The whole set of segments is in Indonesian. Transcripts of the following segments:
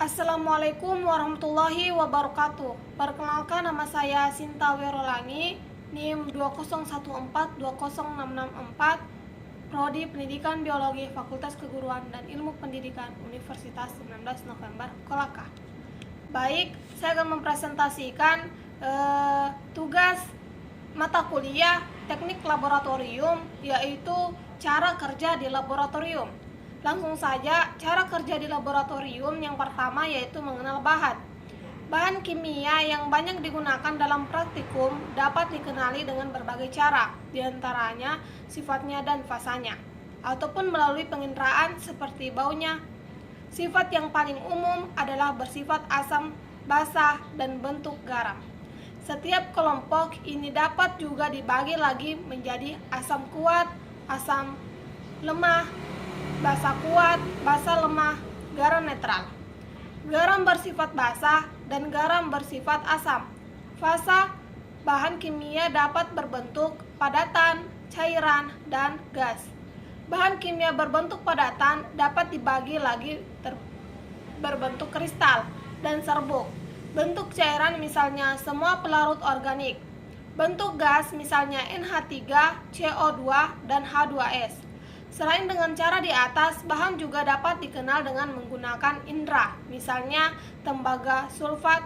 Assalamualaikum warahmatullahi wabarakatuh. Perkenalkan, nama saya Sinta Werolangi, NIM 201420664, Prodi Pendidikan Biologi Fakultas Keguruan dan Ilmu Pendidikan Universitas 19 November Kolaka. Baik, saya akan mempresentasikan tugas mata kuliah teknik laboratorium, yaitu cara kerja di laboratorium. Langsung saja, cara kerja di laboratorium yang pertama yaitu mengenal bahan. Bahan kimia yang banyak digunakan dalam praktikum dapat dikenali dengan berbagai cara, diantaranya sifatnya dan fasanya, ataupun melalui penginderaan seperti baunya. Sifat yang paling umum adalah bersifat asam, basa, dan bentuk garam. Setiap kelompok ini dapat juga dibagi lagi menjadi asam kuat, asam lemah, basa kuat, basa lemah, garam netral. Garam bersifat basa dan garam bersifat asam. Fasa bahan kimia dapat berbentuk padatan, cairan, dan gas. Bahan kimia berbentuk padatan dapat dibagi lagi berbentuk kristal dan serbuk. Bentuk cairan misalnya semua pelarut organik. Bentuk gas misalnya NH3, CO2, dan H2S. Selain dengan cara di atas, bahan juga dapat dikenal dengan menggunakan indera, misalnya tembaga sulfat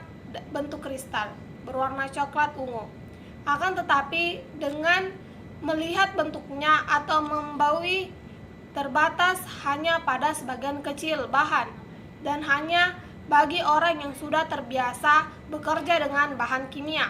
bentuk kristal, berwarna coklat ungu. Akan tetapi, dengan melihat bentuknya atau membaui terbatas hanya pada sebagian kecil bahan, dan hanya bagi orang yang sudah terbiasa bekerja dengan bahan kimia.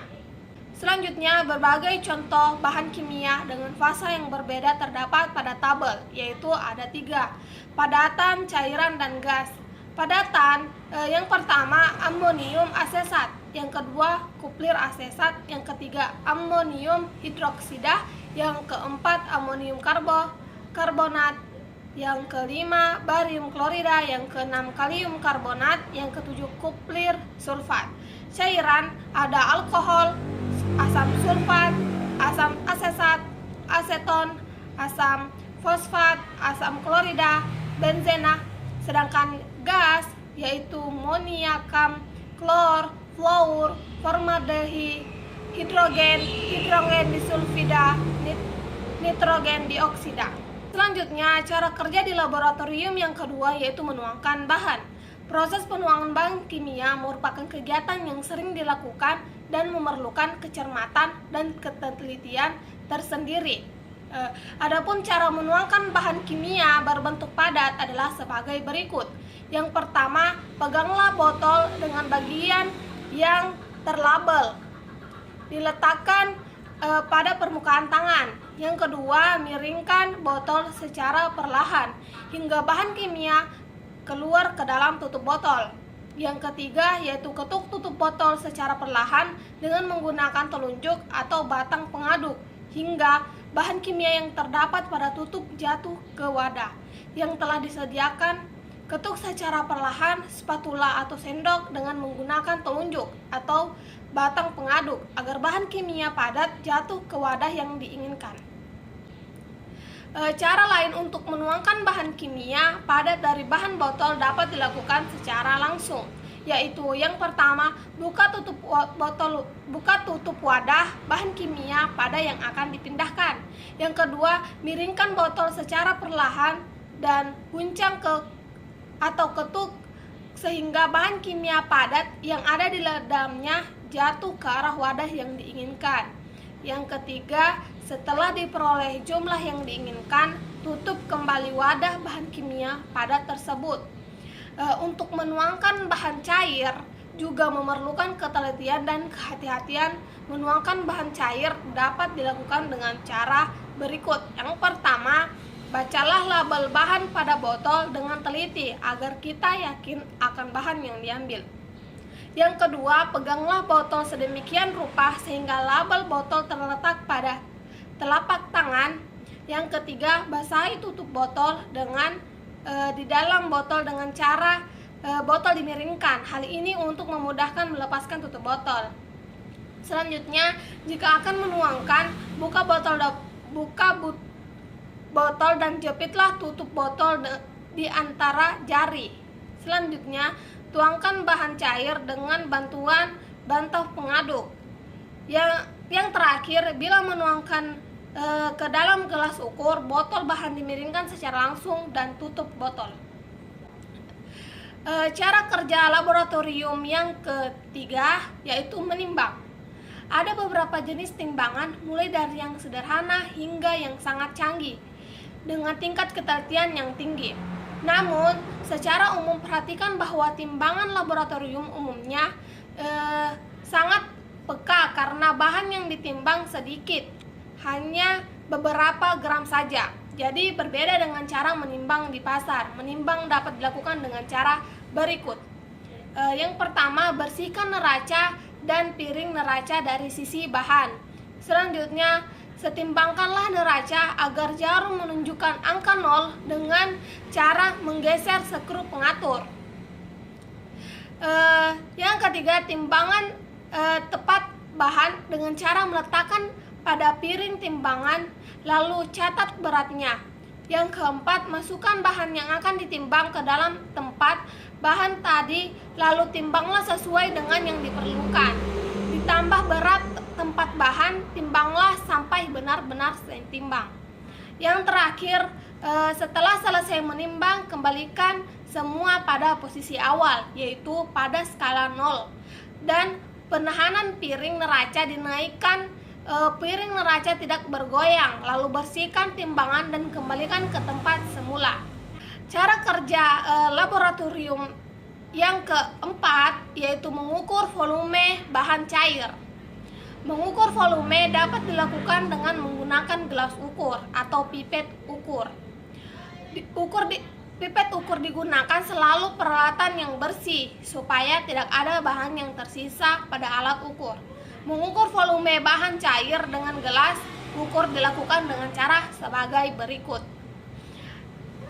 Selanjutnya, berbagai contoh bahan kimia dengan fasa yang berbeda terdapat pada tabel, yaitu ada 3, padatan, cairan, dan gas. Padatan, yang pertama amonium asesat, yang kedua kuplir asesat, yang ketiga amonium hidroksida, yang keempat amonium karbonat, yang kelima barium klorida, yang keenam kalium karbonat, yang ketujuh kuplir sulfat. Cairan ada alkohol, asam sulfat, asam asesat, aseton, asam fosfat, asam klorida, benzena. Sedangkan gas yaitu moniakam, klor, fluor, formaldehid, hidrogen disulfida, nitrogen dioksida. Selanjutnya, cara kerja di laboratorium yang kedua yaitu menuangkan bahan. Proses penuangan bahan kimia merupakan kegiatan yang sering dilakukan dan memerlukan kecermatan dan ketelitian tersendiri. Adapun cara menuangkan bahan kimia berbentuk padat adalah sebagai berikut. Yang pertama, peganglah botol dengan bagian yang terlabel, diletakkan pada permukaan tangan. Yang kedua, miringkan botol secara perlahan hingga bahan kimia keluar ke dalam tutup botol. Yang ketiga yaitu ketuk tutup botol secara perlahan dengan menggunakan telunjuk atau batang pengaduk hingga bahan kimia yang terdapat pada tutup jatuh ke wadah yang telah disediakan. Ketuk secara perlahan spatula atau sendok dengan menggunakan telunjuk atau batang pengaduk agar bahan kimia padat jatuh ke wadah yang diinginkan. Cara lain untuk menuangkan bahan kimia padat dari bahan botol dapat dilakukan secara langsung, yaitu yang pertama, buka tutup wadah bahan kimia pada yang akan dipindahkan. Yang kedua, miringkan botol secara perlahan dan guncang atau ketuk sehingga bahan kimia padat yang ada di dalamnya jatuh ke arah wadah yang diinginkan. Yang ketiga, setelah diperoleh jumlah yang diinginkan, tutup kembali wadah bahan kimia padat tersebut. Untuk menuangkan bahan cair juga memerlukan ketelitian dan kehati-hatian. Menuangkan bahan cair dapat dilakukan dengan cara berikut. Yang pertama, bacalah label bahan pada botol dengan teliti agar kita yakin akan bahan yang diambil. Yang kedua, peganglah botol sedemikian rupa sehingga label botol terletak pada telapak tangan. Yang ketiga, basahi tutup botol dengan di dalam botol dengan cara botol dimiringkan. Hal ini untuk memudahkan melepaskan tutup botol. Selanjutnya, jika akan menuangkan, buka botol dan jepitlah tutup botol di antara jari. Selanjutnya, tuangkan bahan cair dengan bantuan bantal pengaduk. Yang terakhir, bila menuangkan ke dalam gelas ukur, botol bahan dimiringkan secara langsung dan tutup botol. Cara kerja laboratorium yang ketiga yaitu menimbang. Ada beberapa jenis timbangan, mulai dari yang sederhana hingga yang sangat canggih dengan tingkat ketelitian yang tinggi. Namun, secara umum perhatikan bahwa timbangan laboratorium umumnya sangat peka karena bahan yang ditimbang sedikit, hanya beberapa gram saja. Jadi berbeda dengan cara menimbang di pasar. Menimbang dapat dilakukan dengan cara berikut. Yang pertama, bersihkan neraca dan piring neraca dari sisi bahan. Selanjutnya, setimbangkanlah neraca agar jarum menunjukkan angka 0 dengan cara menggeser skru pengatur. Yang ketiga, timbangan tepat bahan dengan cara meletakkan pada piring timbangan lalu catat beratnya. Yang keempat, masukkan bahan yang akan ditimbang ke dalam tempat bahan tadi lalu timbanglah sesuai dengan yang diperlukan. Ditambah berat tempat bahan, timbanglah sampai benar-benar setimbang. Yang terakhir, setelah selesai menimbang, kembalikan semua pada posisi awal, yaitu pada skala 0. Dan penahanan piring neraca dinaikkan, piring neraca tidak bergoyang, lalu bersihkan timbangan dan kembalikan ke tempat semula. Cara kerja laboratorium yang keempat yaitu mengukur volume bahan cair. Mengukur volume dapat dilakukan dengan menggunakan gelas ukur atau pipet ukur. Pipet ukur digunakan selalu peralatan yang bersih supaya tidak ada bahan yang tersisa pada alat ukur. Mengukur volume bahan cair dengan gelas ukur dilakukan dengan cara sebagai berikut.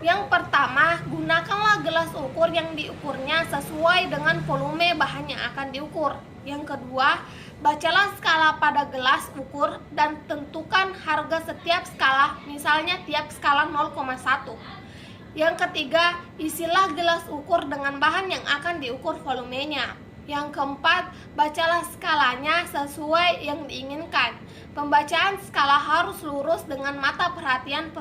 Yang pertama, gunakanlah gelas ukur yang diukurnya sesuai dengan volume bahan yang akan diukur. Yang kedua, bacalah skala pada gelas ukur dan tentukan harga setiap skala, misalnya tiap skala 0,1. Yang ketiga, isilah gelas ukur dengan bahan yang akan diukur volumenya. Yang keempat, bacalah skalanya sesuai yang diinginkan. Pembacaan skala harus lurus dengan mata perhatian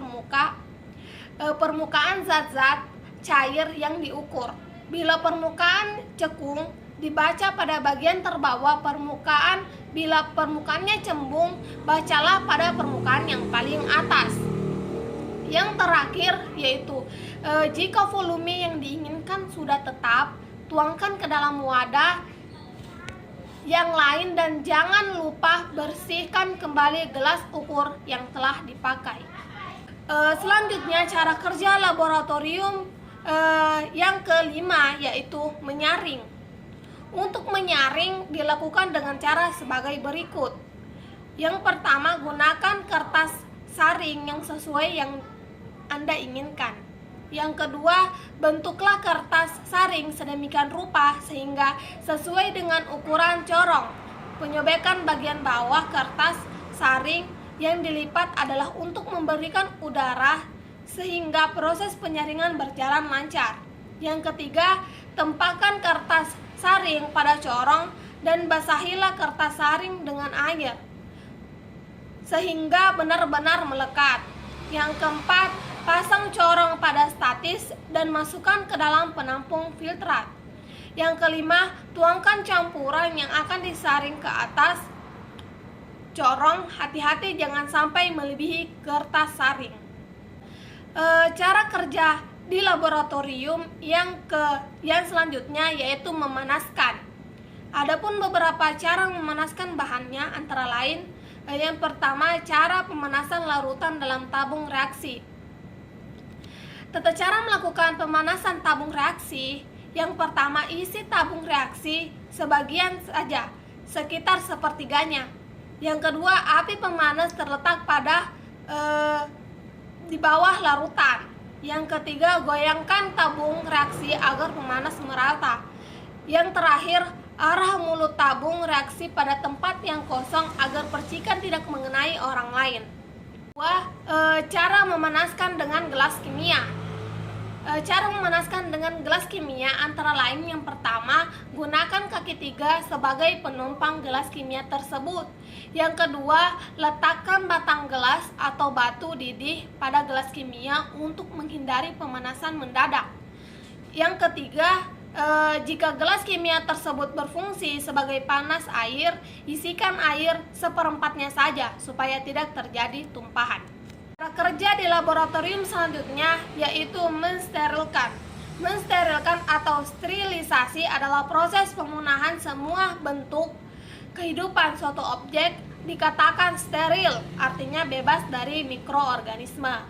permukaan zat-zat cair yang diukur. Bila permukaan cekung, dibaca pada bagian terbawah permukaan. Bila permukaannya cembung, bacalah pada permukaan yang paling atas. Yang terakhir yaitu jika volume yang diinginkan sudah tetap, tuangkan ke dalam wadah yang lain dan jangan lupa bersihkan kembali gelas ukur yang telah dipakai. Selanjutnya, cara kerja laboratorium yang kelima yaitu menyaring. Untuk menyaring dilakukan dengan cara sebagai berikut. Yang pertama, gunakan kertas saring yang sesuai yang Anda inginkan. Yang kedua, bentuklah kertas saring sedemikian rupa sehingga sesuai dengan ukuran corong. Penyobekan bagian bawah kertas saring yang dilipat adalah untuk memberikan udara sehingga proses penyaringan berjalan lancar. Yang ketiga, tempatkan kertas saring pada corong dan basahilah kertas saring dengan air sehingga benar-benar melekat. Yang keempat, pasang corong pada statis dan masukkan ke dalam penampung filtrat. Yang kelima, tuangkan campuran yang akan disaring ke atas corong. Hati-hati jangan sampai melebihi kertas saring. Cara kerja di laboratorium yang selanjutnya yaitu memanaskan. Adapun beberapa cara memanaskan bahannya antara lain, yang pertama, cara pemanasan larutan dalam tabung reaksi. Tata cara melakukan pemanasan tabung reaksi. Yang pertama, isi tabung reaksi sebagian saja, sekitar sepertiganya. Yang kedua, api pemanas terletak pada di bawah larutan. Yang ketiga, goyangkan tabung reaksi agar pemanas merata. Yang terakhir, arah mulut tabung reaksi pada tempat yang kosong agar percikan tidak mengenai orang lain. Cara memanaskan dengan gelas kimia. Cara memanaskan dengan gelas kimia antara lain yang pertama, gunakan kaki 3 sebagai penumpang gelas kimia tersebut. Yang kedua, letakkan batang gelas atau batu didih pada gelas kimia untuk menghindari pemanasan mendadak. Yang ketiga, jika gelas kimia tersebut berfungsi sebagai panas air, isikan air seperempatnya saja supaya tidak terjadi tumpahan. Cara kerja di laboratorium selanjutnya yaitu mensterilkan. Mensterilkan atau sterilisasi adalah proses pemusnahan semua bentuk kehidupan suatu objek dikatakan steril, artinya bebas dari mikroorganisme.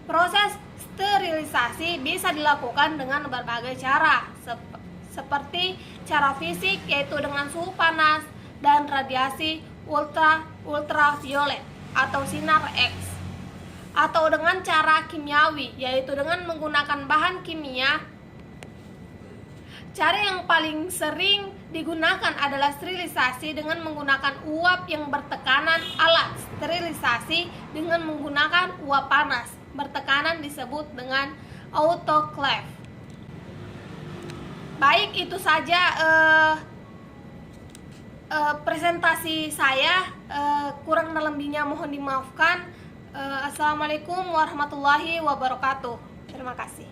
Proses sterilisasi bisa dilakukan dengan berbagai cara, seperti cara fisik yaitu dengan suhu panas dan radiasi ultraviolet atau sinar X, atau dengan cara kimiawi yaitu dengan menggunakan bahan kimia. Cara yang paling sering digunakan adalah sterilisasi dengan menggunakan uap yang bertekanan. Alat sterilisasi dengan menggunakan uap panas bertekanan disebut dengan autoclave. Baik, itu saja presentasi saya. Kurang dan lebihnya mohon dimaafkan. Assalamualaikum warahmatullahi wabarakatuh. Terima kasih.